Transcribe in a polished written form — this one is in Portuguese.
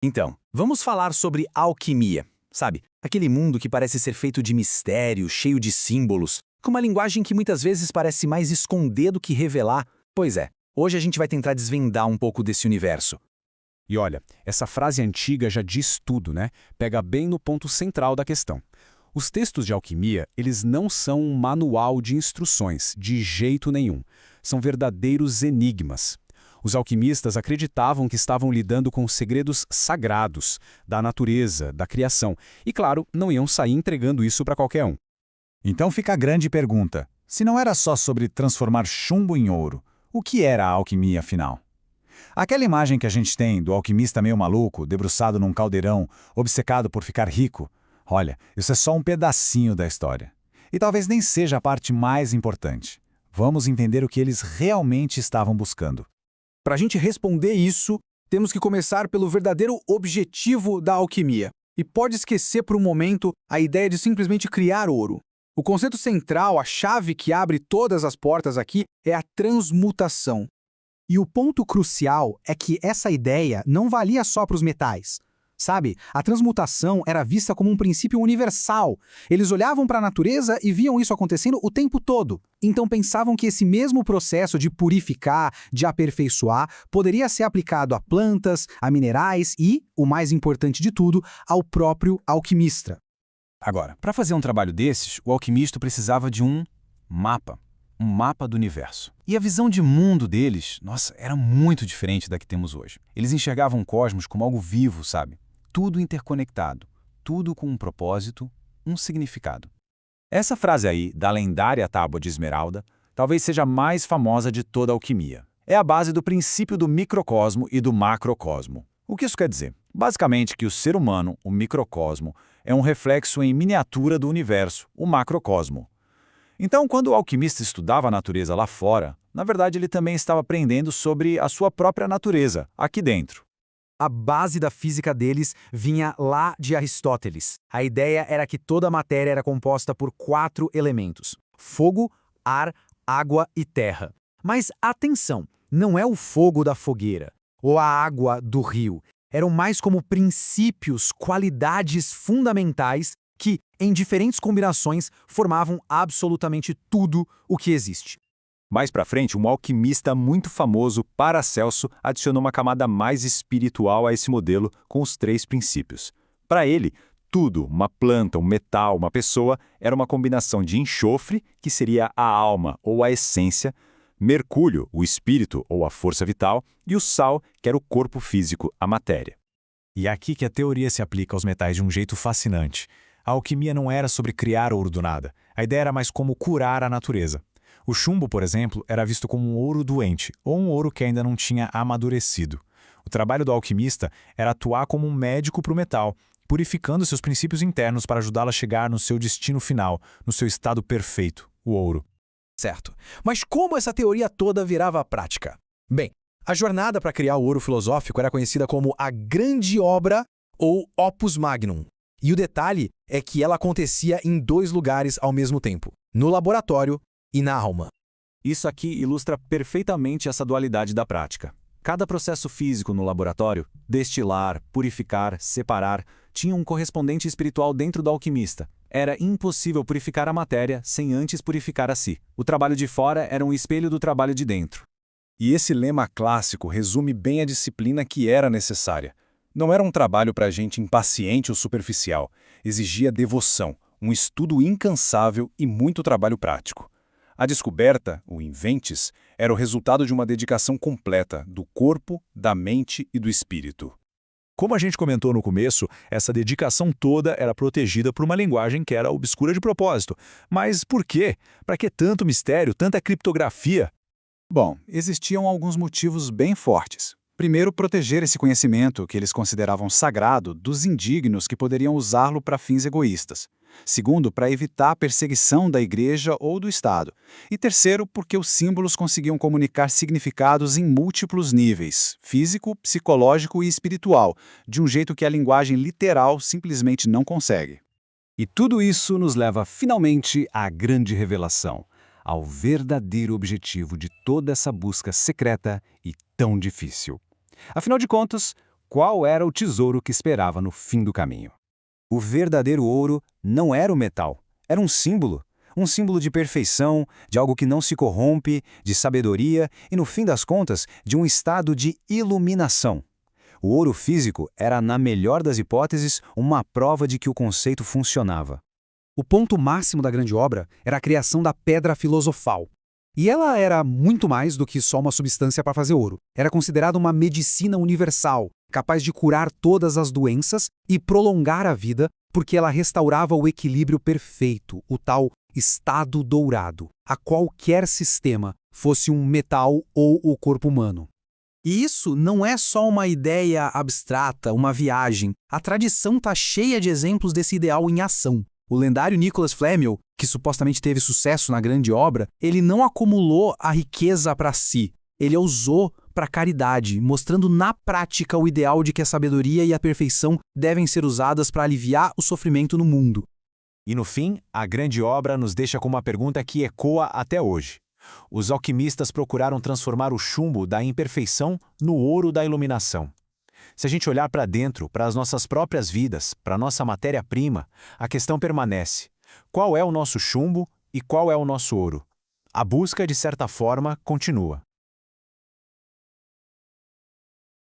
Então, vamos falar sobre alquimia, sabe? Aquele mundo que parece ser feito de mistério, cheio de símbolos, com uma linguagem que muitas vezes parece mais esconder do que revelar. Pois é, hoje a gente vai tentar desvendar um pouco desse universo. E olha, essa frase antiga já diz tudo, né? Pega bem no ponto central da questão. Os textos de alquimia, eles não são um manual de instruções, de jeito nenhum. São verdadeiros enigmas. Os alquimistas acreditavam que estavam lidando com segredos sagrados da natureza, da criação, e claro, não iam sair entregando isso para qualquer um. Então fica a grande pergunta. Se não era só sobre transformar chumbo em ouro, o que era a alquimia afinal? Aquela imagem que a gente tem do alquimista meio maluco, debruçado num caldeirão, obcecado por ficar rico, olha, isso é só um pedacinho da história. E talvez nem seja a parte mais importante. Vamos entender o que eles realmente estavam buscando. Para a gente responder isso, temos que começar pelo verdadeiro objetivo da alquimia. E pode esquecer por um momento a ideia de simplesmente criar ouro. O conceito central, a chave que abre todas as portas aqui, é a transmutação. E o ponto crucial é que essa ideia não valia só para os metais. Sabe, a transmutação era vista como um princípio universal. Eles olhavam para a natureza e viam isso acontecendo o tempo todo. Então pensavam que esse mesmo processo de purificar, de aperfeiçoar, poderia ser aplicado a plantas, a minerais e, o mais importante de tudo, ao próprio alquimista. Agora, para fazer um trabalho desses, o alquimista precisava de um mapa do universo. E a visão de mundo deles, nossa, era muito diferente da que temos hoje. Eles enxergavam o cosmos como algo vivo, sabe? Tudo interconectado, tudo com um propósito, um significado. Essa frase aí, da lendária Tábua de Esmeralda, talvez seja a mais famosa de toda a alquimia. É a base do princípio do microcosmo e do macrocosmo. O que isso quer dizer? Basicamente que o ser humano, o microcosmo, é um reflexo em miniatura do universo, o macrocosmo. Então, quando o alquimista estudava a natureza lá fora, na verdade ele também estava aprendendo sobre a sua própria natureza, aqui dentro. A base da física deles vinha lá de Aristóteles. A ideia era que toda a matéria era composta por 4 elementos: fogo, ar, água e terra. Mas atenção, não é o fogo da fogueira ou a água do rio. Eram mais como princípios, qualidades fundamentais que, em diferentes combinações, formavam absolutamente tudo o que existe. Mais pra frente, um alquimista muito famoso, Paracelso, adicionou uma camada mais espiritual a esse modelo com os 3 princípios. Para ele, tudo, uma planta, um metal, uma pessoa, era uma combinação de enxofre, que seria a alma ou a essência, mercúrio, o espírito ou a força vital, e o sal, que era o corpo físico, a matéria. E é aqui que a teoria se aplica aos metais de um jeito fascinante. A alquimia não era sobre criar ouro do nada. A ideia era mais como curar a natureza. O chumbo, por exemplo, era visto como um ouro doente, ou um ouro que ainda não tinha amadurecido. O trabalho do alquimista era atuar como um médico para o metal, purificando seus princípios internos para ajudá-lo a chegar no seu destino final, no seu estado perfeito, o ouro. Certo. Mas como essa teoria toda virava prática? Bem, a jornada para criar o ouro filosófico era conhecida como a Grande Obra ou Opus Magnum. E o detalhe é que ela acontecia em 2 lugares ao mesmo tempo: no laboratório e na alma. Isso aqui ilustra perfeitamente essa dualidade da prática. Cada processo físico no laboratório, destilar, purificar, separar, tinha um correspondente espiritual dentro do alquimista. Era impossível purificar a matéria sem antes purificar a si. O trabalho de fora era um espelho do trabalho de dentro. E esse lema clássico resume bem a disciplina que era necessária. Não era um trabalho para gente impaciente ou superficial. Exigia devoção, um estudo incansável e muito trabalho prático. A descoberta, o inventes, era o resultado de uma dedicação completa do corpo, da mente e do espírito. Como a gente comentou no começo, essa dedicação toda era protegida por uma linguagem que era obscura de propósito. Mas por quê? Para que tanto mistério, tanta criptografia? Bom, existiam alguns motivos bem fortes. Primeiro, proteger esse conhecimento, que eles consideravam sagrado, dos indignos que poderiam usá-lo para fins egoístas. Segundo, para evitar a perseguição da igreja ou do Estado. E terceiro, porque os símbolos conseguiam comunicar significados em múltiplos níveis, físico, psicológico e espiritual, de um jeito que a linguagem literal simplesmente não consegue. E tudo isso nos leva finalmente à grande revelação, ao verdadeiro objetivo de toda essa busca secreta e tão difícil. Afinal de contas, qual era o tesouro que esperava no fim do caminho. O verdadeiro ouro não era o metal, era um símbolo. Um símbolo de perfeição, de algo que não se corrompe, de sabedoria e, no fim das contas, de um estado de iluminação. O ouro físico era, na melhor das hipóteses, uma prova de que o conceito funcionava. O ponto máximo da grande obra era a criação da pedra filosofal. E ela era muito mais do que só uma substância para fazer ouro. Era considerada uma medicina universal, capaz de curar todas as doenças e prolongar a vida, porque ela restaurava o equilíbrio perfeito, o tal estado dourado, a qualquer sistema, fosse um metal ou o corpo humano. E isso não é só uma ideia abstrata, uma viagem. A tradição está cheia de exemplos desse ideal em ação. O lendário Nicholas Flamel, que supostamente teve sucesso na grande obra, ele não acumulou a riqueza para si. Ele a usou para caridade, mostrando na prática o ideal de que a sabedoria e a perfeição devem ser usadas para aliviar o sofrimento no mundo. E no fim, a grande obra nos deixa com uma pergunta que ecoa até hoje. Os alquimistas procuraram transformar o chumbo da imperfeição no ouro da iluminação. Se a gente olhar para dentro, para as nossas próprias vidas, para a nossa matéria-prima, a questão permanece. Qual é o nosso chumbo e qual é o nosso ouro? A busca, de certa forma, continua.